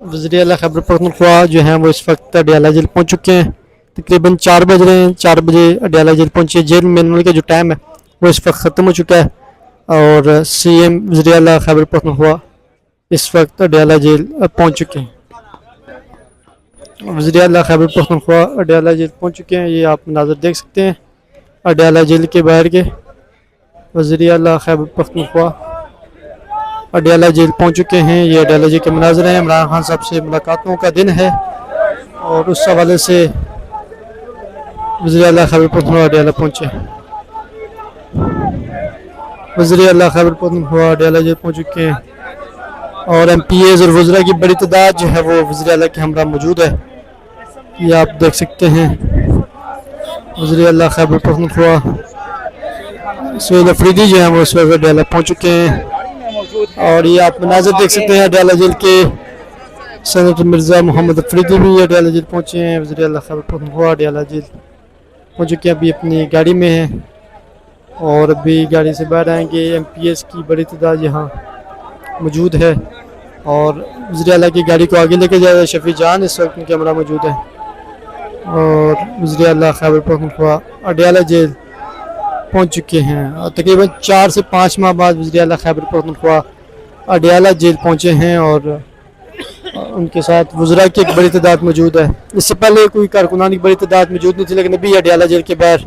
वज़ीर आला खैबर पख्तूनख्वा जो हैं वो इस वक्त अडयाला जेल पहुंच चुके हैं। तकरीबन 4 बज रहे हैं। 4 बजे अडयाला जेल पहुंचे। जेल में का जो टाइम है वो इस वक्त ख़त्म हो चुका है और CM वज़ीर आला खैबर पख्तूनख्वा इस वक्त अडयाला जेल पहुंच चुके हैं। वज़ीर आला खैबर पख्तूनख्वा अडयाला जेल पहुंच चुके हैं। ये आप मनाज़र देख सकते हैं अडयाला जेल के बाहर के। वज़ीर आला खैबर पख्तूनख्वा अडयाला जेल पहुंच चुके हैं। ये अडयाला जेल के मनाज़र हैं। इमरान खान साहब से मुलाकातों का दिन है और उस हवाले से वज़ीर आला खैबर पख्तूनख्वा अडयाला पहुंचे। वज़ीर आला खैबर पख्तूनख्वा अडयाला जेल पहुंच चुके हैं और MPAs और वज़रा की बड़ी तादाद जो है वो वज़ीर आला के हमरा मौजूद है। ये आप देख सकते हैं वज़ीर आला खैबर पख्तूनख्वा सोहेल अफरीदी जो है वो इस वक्त अडयाला पहुंच चुके हैं और ये आप मनाज़र देख सकते हैं अडयाला जेल के। सेनेटर मिर्ज़ा मोहम्मद अफरीदी भी अडयाला जेल पहुंचे हैं। वज़ीर आला खैबर पख्तूनख्वा अडयाला जेल पहुंच चुके हैं। अभी अपनी गाड़ी में हैं और अभी गाड़ी से बाहर आएंगे। MPAs की बड़ी तादाद यहाँ मौजूद है और वज़ीर आला की गाड़ी को आगे लेके जा रहे हैं शफी जान इस वक्त उनके हमरा मौजूद है और वज़ीर आला खैबर पख्तूनख्वा अडयाला जेल पहुंच चुके हैं। और तकरीबन 4 से 5 माह बाद वज़ीर आला खैबर पख्तूनख्वा अडयाला जेल पहुंचे हैं और उनके साथ वज़रा की एक बड़ी तादाद मौजूद है। इससे पहले कोई कारकुनान की बड़ी तादाद मौजूद नहीं थी लेकिन अभी अडयाला जेल के बाहर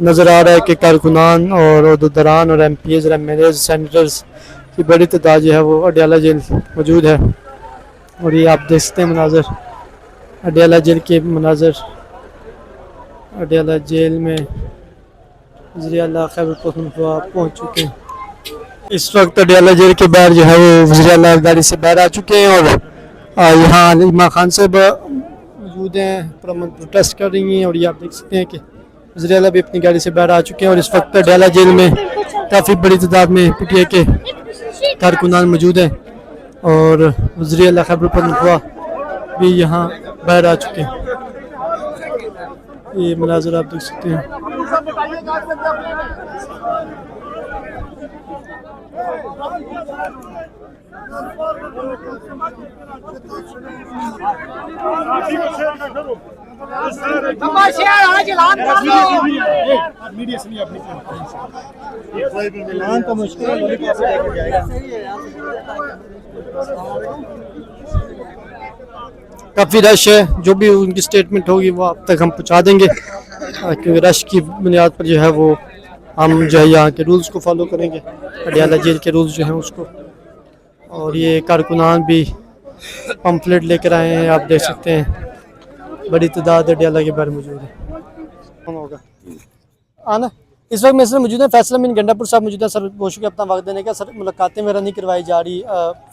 नज़र आ रहा है कि कारकुनान और उहदेदारान और MPAs और MLAs सेनेटर्स की बड़ी तादाद जो है वो अडयाला जेल मौजूद है और ये आप देख सकते हैं मनाज़र अडयाला जेल के मनाज़र। अडयाला जेल में वज़ीर आला खैबर पख्तूनख्वा पहुँच चुके हैं। इस वक्त अडयाला जेल के बाहर जो है वो वज़ीर आला गाड़ी से बाहर आ चुके हैं और यहाँ इमरान खान साहब मौजूद हैं प्रोटेस्ट कर रही हैं और ये आप देख सकते हैं कि वज़ीर आला भी अपनी गाड़ी से बाहर आ चुके हैं और इस वक्त अडयाला जेल में काफ़ी बड़ी तादाद में PTI के कारकुनान मौजूद हैं और वज़ीर आला खैबर पख्तूनख्वा भी यहाँ बाहर आ चुके हैं। ये मनाज़र आप देख सकते हैं। काफ़ी रश है। जो भी उनकी स्टेटमेंट होगी वो आप तक हम पहुंचा देंगे क्योंकि रश की बुनियाद पर जो है वो हम जो है यहाँ के रूल्स को फॉलो करेंगे अडयाला जेल के रूल्स जो हैं उसको। और ये कारकुनान भी पम्फलेट लेकर आए हैं आप देख सकते हैं। बड़ी तादाद अडयाला के बाहर मौजूद है। होगा आना इस वक्त मेरे साथ मौजूद है फैसल अमीन गंडापुर साहब मौजूद है। सर बहुत शुक्रिया अपना वक्त देने का। सर मुलाकातें वगैरह नहीं करवाई जा रही,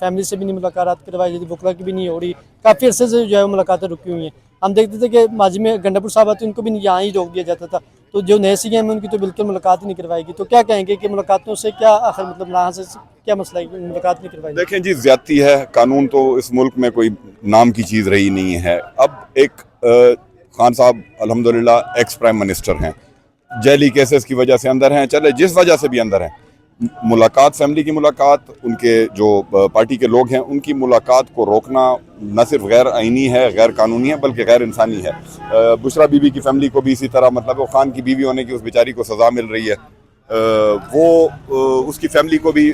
फैमिली से भी नहीं मुलाकात करवाई जा रही, वकला की भी नहीं हो रही, काफ़ी अर्से से जो है मुलाकातें रुकी हुई हैं। हम देखते थे कि माजी में गंडापुर साहब आते उनको भी यहाँ ही रोक दिया जाता था, तो जो नए CM हैं उनकी तो बिल्कुल मुलाकात ही नहीं करवाएगी। तो क्या कहेंगे कि मुलाकातों से क्या आखिर मतलब यहाँ से क्या मसला है, मुलाकात नहीं करवाई? देखें जी, ज्यादती है। कानून तो इस मुल्क में कोई नाम की चीज़ रही नहीं है। अब एक खान साहब अल्हम्दुलिल्लाह एक्स प्राइम मिनिस्टर हैं, जैली केसेस की वजह से अंदर हैं, चले जिस वजह से भी अंदर हैं। मुलाकात, फैमिली की मुलाकात, उनके जो पार्टी के लोग हैं उनकी मुलाकात को रोकना न सिर्फ गैर आइनी है, गैर कानूनी है, बल्कि गैर इंसानी है। बुशरा बीबी की फैमिली को भी इसी तरह, मतलब वो खान की बीवी होने की उस बेचारी को सज़ा मिल रही है, वो उसकी फैमिली को भी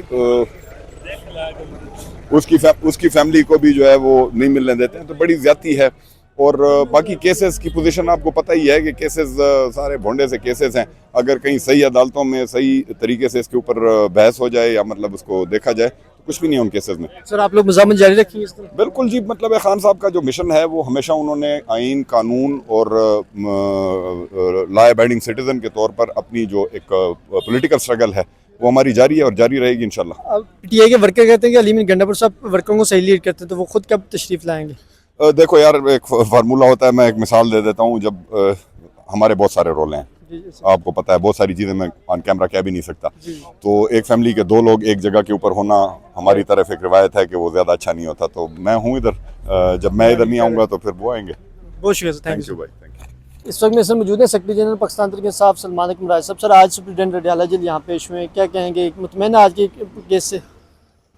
उसकी फैमिली को भी जो है वो नहीं मिलने देते हैं। तो बड़ी ज़्यादती है। और बाकी केसेस की पोजीशन आपको पता ही है कि केसेस सारे भोंडे से केसेस हैं। अगर कहीं सही अदालतों में सही तरीके से इसके ऊपर बहस हो जाए या मतलब उसको देखा जाए तो कुछ भी नहीं है उन केसेस में। सर आप लोग मज़ामत जारी रखेंगे? बिल्कुल जी, मतलब खान साहब का जो मिशन है वो हमेशा उन्होंने आइन, कानून और लॉ अबाइडिंग सिटीजन के तौर पर अपनी जो एक पॉलिटिकल स्ट्रगल है वो हमारी जारी है और जारी रहेगी इंशाल्लाह। PTI के वर्कर कहते हैं कि अलीम गंडापुर साहब वर्करों को सही लीड करते हैं, तो वो खुद कब तशरीफ़ लाएंगे? देखो यार, एक फार्मूला होता है, मैं एक मिसाल दे देता हूँ। जब हमारे बहुत सारे रोल हैं, आपको पता है, बहुत सारी चीज़ें मैं ऑन कैमरा कह भी नहीं सकता। तो एक फैमिली के 2 लोग एक जगह के ऊपर होना हमारी तरफ एक रिवायत है कि वो ज़्यादा अच्छा नहीं होता। तो मैं हूँ इधर, जब मैं इधर नहीं आऊँगा तो फिर वो आएंगे। बहुत शुक्रिया, थैंक यू भाई, थैंक यू। इस वक्त मेरे साथ मौजूद है सेक्रेटरी जनरल पाकिस्तान तहरीक इंसाफ सलमान अकमल राज साहब। सर आज सुप्रीटेंडेंट अडयाला जेल यहाँ पेश हुए हैं, क्या कहेंगे मुतमईन आज के केस से?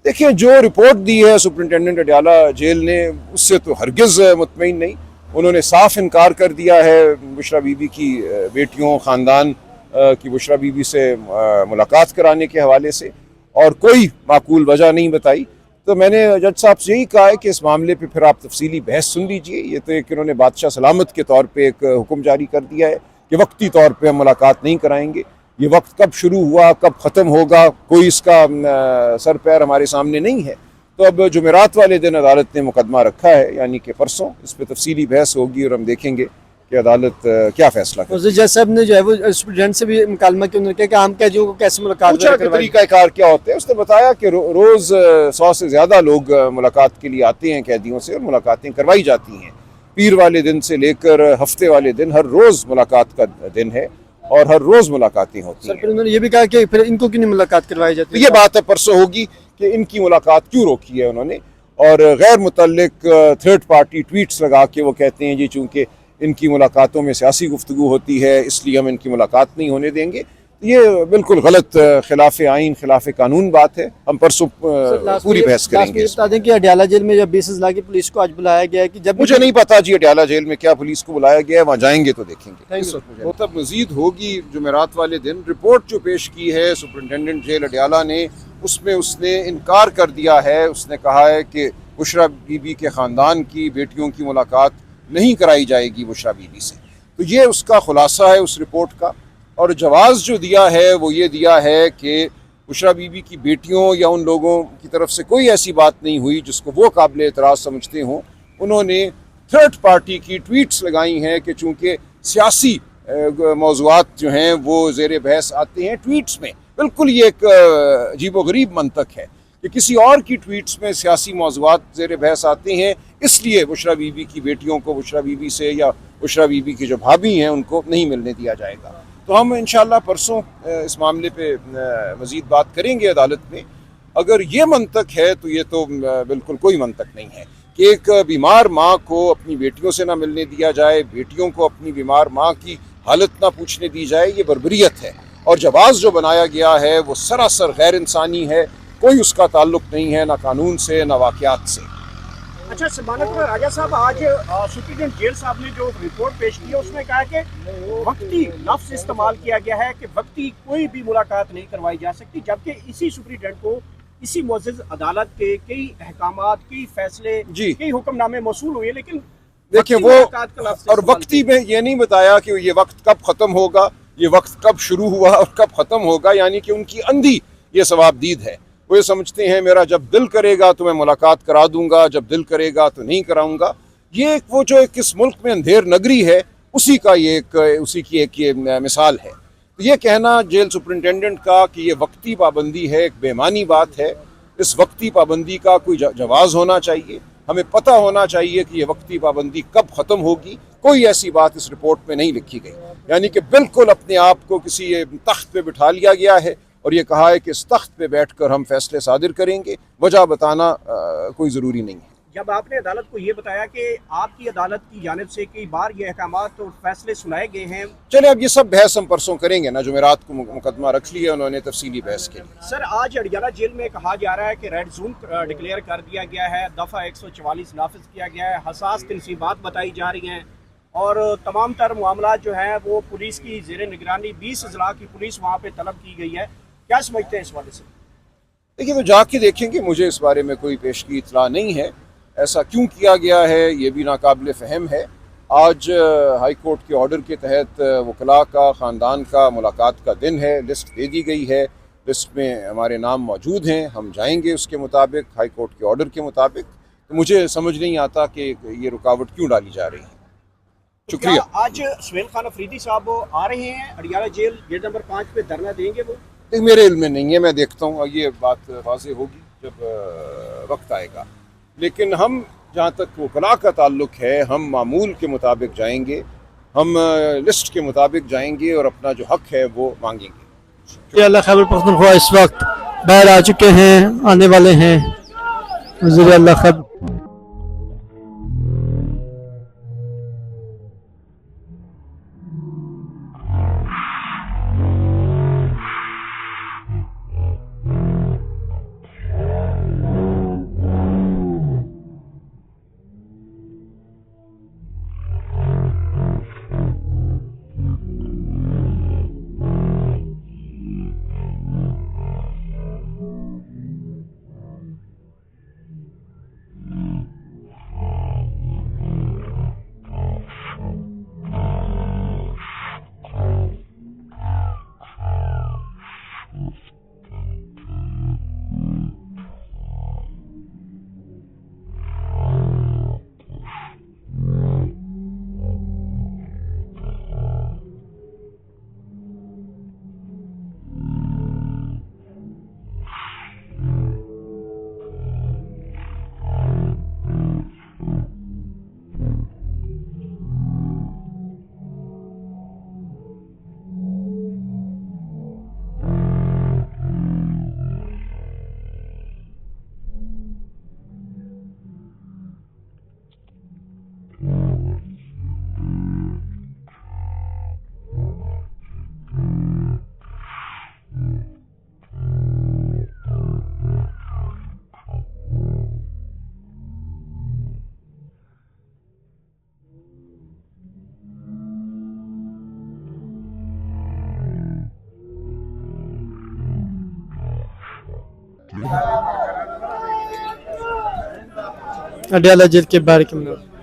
देखिए, जो रिपोर्ट दी है सुपरिटेंडेंट अडयाला जेल ने, उससे तो हरगिज़ मुतमईन नहीं। उन्होंने साफ इनकार कर दिया है बुशरा बीबी की बेटियों, ख़ानदान की बुशरा बीबी से मुलाकात कराने के हवाले से, और कोई माकूल वजह नहीं बताई। तो मैंने जज साहब से यही कहा है कि इस मामले पे फिर आप तफसीली बहस सुन लीजिए। ये तो एक इन्होंने बादशाह सलामत के तौर पे एक हुक्म जारी कर दिया है कि वक्ती तौर पे हम मुलाकात नहीं कराएंगे। ये वक्त कब शुरू हुआ, कब ख़त्म होगा, कोई इसका सर पैर हमारे सामने नहीं है। तो अब जुमेरात वाले दिन अदालत ने मुकदमा रखा है, यानी कि परसों इस पर तफसीली बहस होगी और हम देखेंगे कि अदालत क्या फैसला करे। वज़ीर जज साहब ने जो है वो स्टूडेंट से भी मुकालमा किया, उन्होंने कहा कि आम कैदियों को कैसे मुलाकात पूछा कि तरीक़ाकार क्या होते हैं। उसने बताया कि रोज़ 100 से ज़्यादा लोग मुलाकात के लिए आते हैं कैदियों से, और मुलाकातें करवाई जाती हैं। पीर वाले दिन से लेकर हफ्ते वाले दिन हर रोज़ मुलाकात का दिन है और हर रोज़ मुलाकातें होती हैं। फिर उन्होंने ये भी कहा कि फिर इनको क्यों नहीं मुलाकात करवाई जाती? तो ये बात है परसों होगी कि इनकी मुलाकात क्यों रोकी है उन्होंने, और गैर मुतल्लिक थर्ड पार्टी ट्वीट्स लगा के वो कहते हैं जी चूँकि इनकी मुलाकातों में सियासी गुफ्तगू होती है इसलिए हम इनकी मुलाकात नहीं होने देंगे। ये बिल्कुल गलत, खिलाफ आइन, खिलाफ कानून बात है। हम परसों पूरी बहस करेंगे। बता दें कि अडयाला जेल में जब 20 अजला की पुलिस को आज बुलाया गया है कि जब मुझे नहीं पता जी अडयाला जेल में क्या पुलिस को बुलाया गया है, वहाँ जाएंगे तो देखेंगे। वो तब मजीद होगी जुमेरात वाले दिन। रिपोर्ट जो पेश की है सुपरिटेंडेंट जेल अडयाला ने, उसमें उसने इनकार कर दिया है। उसने कहा है कि बुशरा बीबी के ख़ानदान की बेटियों की मुलाकात नहीं कराई जाएगी बुशरा बीबी से। तो ये उसका खुलासा है उस रिपोर्ट का। और जवाज़ जो दिया है वो ये दिया है कि बुशरा बीबी की बेटियों या उन लोगों की तरफ से कोई ऐसी बात नहीं हुई जिसको वो काबिल एतराज़ समझते हों। उन्होंने थर्ड पार्टी की ट्वीट्स लगाई हैं कि चूँकि सियासी मौज़ूआत जो हैं वो ज़ेर बहस आते हैं ट्वीट्स में। बिल्कुल ये एक अजीबोगरीब मंतक है कि किसी और की ट्वीट्स में सियासी मौज़ूआत ज़ेर बहस आते हैं, इसलिए बुशरा बीबी की बेटियों को बुशरा बीबी से या बुशरा बीबी की जो भाभी हैं उनको नहीं मिलने दिया जाएगा। तो हम इंशाअल्लाह परसों इस मामले पे मज़ीद बात करेंगे अदालत में। अगर ये मंतक है तो ये तो बिल्कुल कोई मंतक नहीं है कि एक बीमार माँ को अपनी बेटियों से ना मिलने दिया जाए, बेटियों को अपनी बीमार माँ की हालत ना पूछने दी जाए। ये बर्बरियत है, और जवाज़ जो बनाया गया है वो सरासर गैर इंसानी है। कोई उसका ताल्लुक नहीं है ना कानून से ना वाक़यात से। अच्छा समानत में राजा साहब, आज सुप्रीटेंडेंट जेल साहब ने जो रिपोर्ट पेश की है उसमें कहा कि वक्ती लफ्ज़ इस्तेमाल किया गया है कि वक्ती कोई भी मुलाकात नहीं करवाई जा सकती, जबकि इसी सुप्रीटेंडेंट को इसी मुअज़्ज़ज़ अदालत के कई अहकामात, कई फैसले, कई हुक्मनामे मौसूल हुए, लेकिन देखिए वो और वक्ती में ये नहीं बताया कि ये वक्त कब ख़त्म होगा, ये वक्त कब शुरू हुआ और कब ख़त्म होगा। यानी कि उनकी अंधी ये सवाबदीद है। वो ये समझते हैं मेरा जब दिल करेगा तो मैं मुलाकात करा दूंगा, जब दिल करेगा तो नहीं कराऊंगा। ये वो जो एक इस मुल्क में अंधेर नगरी है उसी का ये एक उसी की एक ये मिसाल है। तो ये कहना जेल सुपरिटेंडेंट का कि ये वक्ती पाबंदी है, एक बेमानी बात है। इस वक्ती पाबंदी का कोई जवाज़ होना चाहिए। हमें पता होना चाहिए कि ये वक्ती पाबंदी कब ख़त्म होगी। कोई ऐसी बात इस रिपोर्ट में नहीं लिखी गई। यानी कि बिल्कुल अपने आप को किसी तख्त पे बिठा लिया गया है और ये कहा है कि इस तख्त पे बैठकर हम फैसले सादिर करेंगे। वजह बताना कोई ज़रूरी नहीं है। जब आपने अदालत को ये बताया कि आपकी अदालत की जानिब से कई बार ये अहकामात और फैसले सुनाए गए हैं, चले अब ये सब बहस हम परसों करेंगे ना। जुमेरात को मुकदमा रख लिया उन्होंने तफसीली बहस के लिए। सर आज अडयाला जेल में कहा जा रहा है कि रेड जोन डिक्लेयर कर दिया गया है, दफ़ा 144 नाफिज किया गया है, हसास तनसीबात बताई जा रही हैं और तमाम तर मामला जो है वो पुलिस की ज़ेर निगरानी 20 अजला की पुलिस वहाँ पे तलब की गई है। क्या समझते हैं इस वाले से? देखिए तो जाके देखेंगे, मुझे इस बारे में कोई पेशगी इतला नहीं है। ऐसा क्यों किया गया है ये भी नाकाबिल फ़हम है। आज हाई कोर्ट के ऑर्डर के तहत वकला का, ख़ानदान का मुलाकात का दिन है। लिस्ट दे दी गई है, लिस्ट में हमारे नाम मौजूद हैं। हम जाएंगे उसके मुताबिक, हाई कोर्ट के ऑर्डर के मुताबिक। तो मुझे समझ नहीं आता कि ये रुकावट क्यों डाली जा रही है। शुक्रिया। आज सुहेल खान अफरीदी साहब आ रहे हैं अडयाला जेल गेट नंबर 5 पे धरना देंगे वो? मेरे इल्म में नहीं है, मैं देखता हूँ ये बात वाज़ेह होगी जब वक्त आएगा। लेकिन हम जहाँ तक वकला का ताल्लुक है, हम मामूल के मुताबिक जाएंगे, हम लिस्ट के मुताबिक जाएंगे और अपना जो हक है वो मांगेंगे। अल्लाह खैबर पख्तूनख्वा इस वक्त बाहर आ चुके हैं, आने वाले हैं। वज़ीर अल्लाह खैबर अडयाला जेल के बाहर के मंजर।